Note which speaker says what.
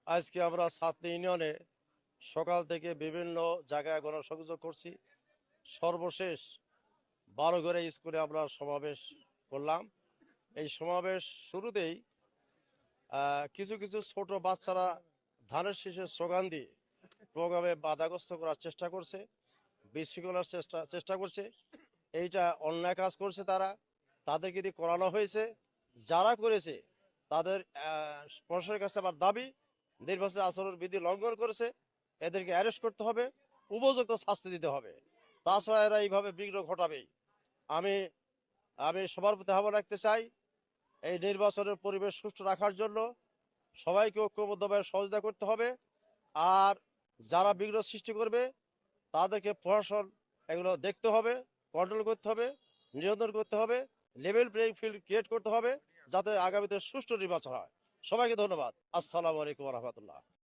Speaker 1: আজকে আমরা সাতটি ইউনিয়নে সকাল থেকে বিভিন্ন জায়গায় গণসংযোগ করছি। সর্বশেষ 12 স্কুলে আমরা সমাবেশ করলাম। এই সমাবেশ শুরুতেই কিছু কিছু ছোট বাচ্চারা ধানের শীষের স্লোগান দিয়ে প্রোগ্রামে বাধাগ্রস্ত করার চেষ্টা করছে, বিশৃঙ্খলার চেষ্টা করছে। এইটা অন্যায় কাজ করছে তারা, তাদেরকে দিয়ে করানো হয়েছে। যারা করেছে তাদের প্রশাসনের কাছে আমার দাবি, নির্বাচনী আচরণ বিধি লঙ্ঘন করেছে, এদেরকে অ্যারেস্ট করতে হবে, উপযুক্ত শাস্তি দিতে হবে। তাছাড়া এরা এইভাবে বিঘ্ন ঘটাবেই। আমি আমি সবার প্রতি আহ্বান রাখতে চাই, এই নির্বাচনের পরিবেশ সুষ্ঠু রাখার জন্য সবাইকে ঐক্যবদ্ধভাবে সহযোগিতা করতে হবে। আর যারা বিঘ্ন সৃষ্টি করবে তাদেরকে প্রশাসন এগুলো দেখতে হবে, কন্ট্রোল করতে হবে, নিয়ন্ত্রণ করতে হবে, লেভেল প্লেইং ফিল্ড ক্রিয়েট করতে হবে, যাতে আগামীতে সুষ্ঠু নির্বাচন হয়। সবাইকে ধন্যবাদ। আসসালামু আলাইকুম রহমতুল্লাহ।